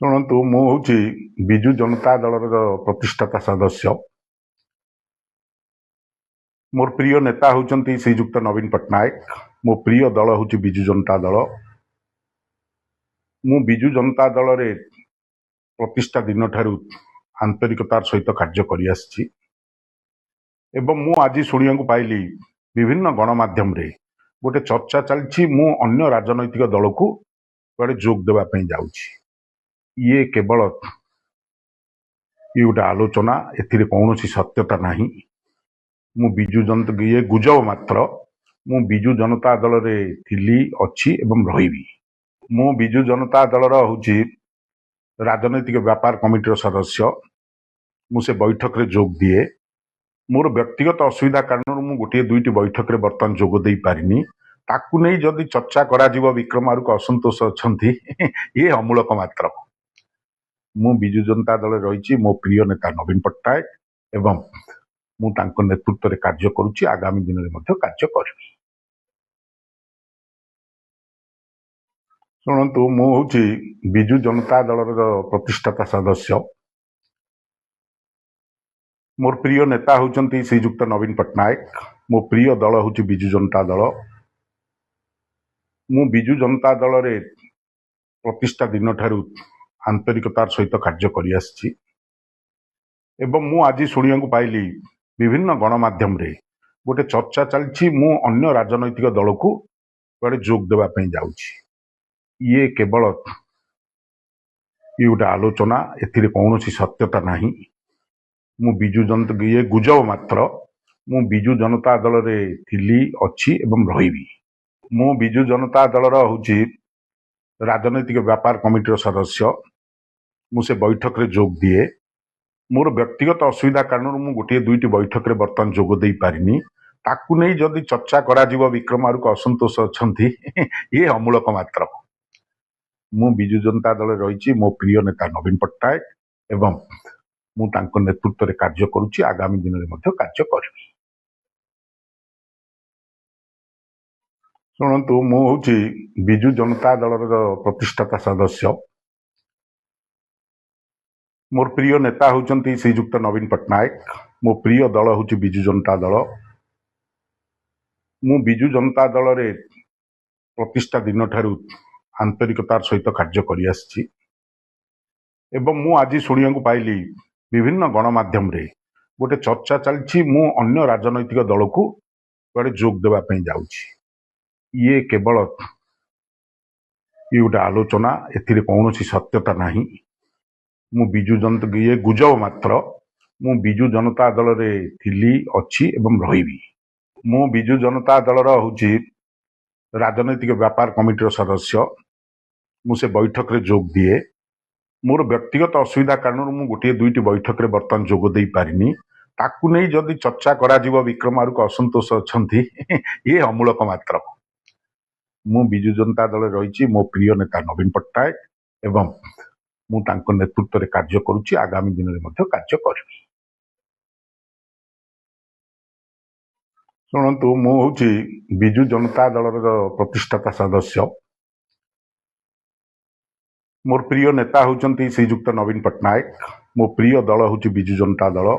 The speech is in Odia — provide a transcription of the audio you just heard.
ଶୁଣନ୍ତୁ, ମୁଁ ହେଉଛି ବିଜୁ ଜନତା ଦଳର ପ୍ରତିଷ୍ଠାତା ସଦସ୍ୟ। ମୋର ପ୍ରିୟ ନେତା ହେଉଛନ୍ତି ଶ୍ରୀଯୁକ୍ତ ନବୀନ ପଟ୍ଟନାୟକ। ମୋ ପ୍ରିୟ ଦଳ ହେଉଛି ବିଜୁ ଜନତା ଦଳ। ମୁଁ ବିଜୁ ଜନତା ଦଳରେ ପ୍ରତିଷ୍ଠା ଦିନଠାରୁ ଆନ୍ତରିକତାର ସହିତ କାର୍ଯ୍ୟ କରିଆସିଛି ଏବଂ ମୁଁ ଆଜି ଶୁଣିବାକୁ ପାଇଲି ବିଭିନ୍ନ ଗଣମାଧ୍ୟମରେ ଗୋଟେ ଚର୍ଚ୍ଚା ଚାଲିଛି ମୁଁ ଅନ୍ୟ ରାଜନୈତିକ ଦଳକୁ କୁଆଡ଼େ ଯୋଗ ଦେବା ପାଇଁ ଯାଉଛି। ଇଏ କେବଳ ଗୋଟେ ଆଲୋଚନା, ଏଥିରେ କୌଣସି ସତ୍ୟତା ନାହିଁ। ମୁଁ ବିଜୁ ଜନତା ଇଏ ଗୁଜବ ମାତ୍ର। ମୁଁ ବିଜୁ ଜନତା ଦଳରେ ଥିଲି, ଅଛି ଏବଂ ରହିବି। ମୁଁ ବିଜୁ ଜନତା ଦଳର ହେଉଛି ରାଜନୈତିକ ବ୍ୟାପାର କମିଟିର ସଦସ୍ୟ। ମୁଁ ସେ ବୈଠକରେ ଯୋଗ ଦିଏ। ମୋର ବ୍ୟକ୍ତିଗତ ଅସୁବିଧା କାରଣରୁ ମୁଁ ଗୋଟିଏ ଦୁଇଟି ବୈଠକରେ ବର୍ତ୍ତମାନ ଯୋଗ ଦେଇପାରିନି। ତାକୁ ନେଇ ଯଦି ଚର୍ଚ୍ଚା କରାଯିବ ବିକ୍ରମ ଆରୁକୁ ଅସନ୍ତୋଷ ଅଛନ୍ତି, ଇଏ ଅମୂଳକ ମାତ୍ର। ମୁଁ ବିଜୁ ଜନତା ଦଳରେ ରହିଛି। ମୋ ପ୍ରିୟ ନେତା ନବୀନ ପଟ୍ଟନାୟକ ଏବଂ ମୁଁ ତାଙ୍କ ନେତୃତ୍ୱରେ କାର୍ଯ୍ୟ କରୁଛି, ଆଗାମୀ ଦିନରେ ମଧ୍ୟ କାର୍ଯ୍ୟ କରିବି। ଶୁଣନ୍ତୁ, ମୁଁ ହେଉଛି ବିଜୁ ଜନତା ଦଳର ପ୍ରତିଷ୍ଠାତା ସଦସ୍ୟ। ମୋର ପ୍ରିୟ ନେତା ହେଉଛନ୍ତି ଶ୍ରୀଯୁକ୍ତ ନବୀନ ପଟ୍ଟନାୟକ। ମୋ ପ୍ରିୟ ଦଳ ହେଉଛି ବିଜୁ ଜନତା ଦଳ। ମୁଁ ବିଜୁ ଜନତା ଦଳରେ ପ୍ରତିଷ୍ଠା ଦିନଠାରୁ ଆନ୍ତରିକତାର ସହିତ କାର୍ଯ୍ୟ କରିଆସିଛି ଏବଂ ମୁଁ ଆଜି ଶୁଣିବାକୁ ପାଇଲି ବିଭିନ୍ନ ଗଣମାଧ୍ୟମରେ ଗୋଟେ ଚର୍ଚ୍ଚା ଚାଲିଛି ମୁଁ ଅନ୍ୟ ରାଜନୈତିକ ଦଳକୁ କୁଆଡ଼େ ଯୋଗ ଦେବା ପାଇଁ ଯାଉଛି। ଇଏ କେବଳ ଗୋଟେ ଆଲୋଚନା, ଏଥିରେ କୌଣସି ସତ୍ୟତା ନାହିଁ। ମୁଁ ବିଜୁ ଜନତା ଇଏ ଗୁଜବ ମାତ୍ର। ମୁଁ ବିଜୁ ଜନତା ଦଳରେ ଥିଲି, ଅଛି ଏବଂ ରହିବି। ମୁଁ ବିଜୁ ଜନତା ଦଳର ହେଉଛି ରାଜନୈତିକ ବ୍ୟାପାର କମିଟିର ସଦସ୍ୟ। ମୁଁ ସେ ବୈଠକରେ ଯୋଗ ଦିଏ। ମୋର ବ୍ୟକ୍ତିଗତ ଅସୁବିଧା କାରଣରୁ ମୁଁ ଗୋଟିଏ ଦୁଇଟି ବୈଠକରେ ବର୍ତ୍ତମାନ ଯୋଗ ଦେଇପାରିନି। ତାକୁ ନେଇ ଯଦି ଚର୍ଚ୍ଚା କରାଯିବ ବିକ୍ରମ ଆରୁକୁ ଅସନ୍ତୋଷ ଅଛନ୍ତି, ଇଏ ଅମୂଳକ ମାତ୍ର। ମୁଁ ବିଜୁ ଜନତା ଦଳରେ ରହିଛି। ମୋ ପ୍ରିୟ ନେତା ନବୀନ ପଟ୍ଟନାୟକ ଏବଂ ମୁଁ ତାଙ୍କ ନେତୃତ୍ୱରେ କାର୍ଯ୍ୟ କରୁଛି, ଆଗାମୀ ଦିନରେ ମଧ୍ୟ କାର୍ଯ୍ୟ କରିବି। ଶୁଣନ୍ତୁ, ମୁଁ ହେଉଛି ବିଜୁ ଜନତା ଦଳର ପ୍ରତିଷ୍ଠାତା ସଦସ୍ୟ। ମୋର ପ୍ରିୟ ନେତା ହେଉଛନ୍ତି ଶ୍ରୀଯୁକ୍ତ ନବୀନ ପଟ୍ଟନାୟକ। ମୋ ପ୍ରିୟ ଦଳ ହେଉଛି ବିଜୁ ଜନତା ଦଳ। ମୁଁ ବିଜୁ ଜନତା ଦଳରେ ପ୍ରତିଷ୍ଠା ଦିନଠାରୁ ଆନ୍ତରିକତାର ସହିତ କାର୍ଯ୍ୟ କରିଆସିଛି ଏବଂ ମୁଁ ଆଜି ଶୁଣିବାକୁ ପାଇଲି ବିଭିନ୍ନ ଗଣମାଧ୍ୟମରେ ଗୋଟେ ଚର୍ଚ୍ଚା ଚାଲିଛି ମୁଁ ଅନ୍ୟ ରାଜନୈତିକ ଦଳକୁ କୁଆଡ଼େ ଯୋଗ ଦେବା ପାଇଁ ଯାଉଛି। ଇଏ କେବଳ ଗୋଟେ ଆଲୋଚନା, ଏଥିରେ କୌଣସି ସତ୍ୟତା ନାହିଁ। ମୁଁ ବିଜୁ ଜନତା ଇଏ ଗୁଜବ ମାତ୍ର। ମୁଁ ବିଜୁ ଜନତା ଦଳରେ ଥିଲି, ଅଛି ଏବଂ ରହିବି। ମୁଁ ବିଜୁ ଜନତା ଦଳର ହେଉଛି ରାଜନୈତିକ ବ୍ୟାପାର କମିଟିର ସଦସ୍ୟ। ମୁଁ ସେ ବୈଠକରେ ଯୋଗ ଦିଏ। ମୋର ବ୍ୟକ୍ତିଗତ ଅସୁବିଧା କାରଣରୁ ମୁଁ ଗୋଟିଏ ଦୁଇଟି ବୈଠକରେ ବର୍ତ୍ତମାନ ଯୋଗ ଦେଇପାରିନି। ତାକୁ ନେଇ ଯଦି ଚର୍ଚ୍ଚା କରାଯିବ ବିକ୍ରମ ଆରୁକୁ ଅସନ୍ତୋଷ ଅଛନ୍ତି, ଇଏ ଅମୂଳକ ମାତ୍ର। ମୁଁ ବିଜୁ ଜନତା ଦଳରେ ରହିଛି। ମୋ ପ୍ରିୟ ନେତା ନବୀନ ପଟ୍ଟନାୟକ ଏବଂ ମୁଁ ତାଙ୍କ ନେତୃତ୍ୱରେ କାର୍ଯ୍ୟ କରୁଛି, ଆଗାମୀ ଦିନରେ ମଧ୍ୟ କାର୍ଯ୍ୟ କରିବି। ଶୁଣନ୍ତୁ, ମୁଁ ହେଉଛି ବିଜୁ ଜନତା ଦଳର ପ୍ରତିଷ୍ଠାତା ସଦସ୍ୟ। ମୋର ପ୍ରିୟ ନେତା ହେଉଛନ୍ତି ଶ୍ରୀଯୁକ୍ତ ନବୀନ ପଟ୍ଟନାୟକ। ମୋ ପ୍ରିୟ ଦଳ ହେଉଛି ବିଜୁ ଜନତା ଦଳ।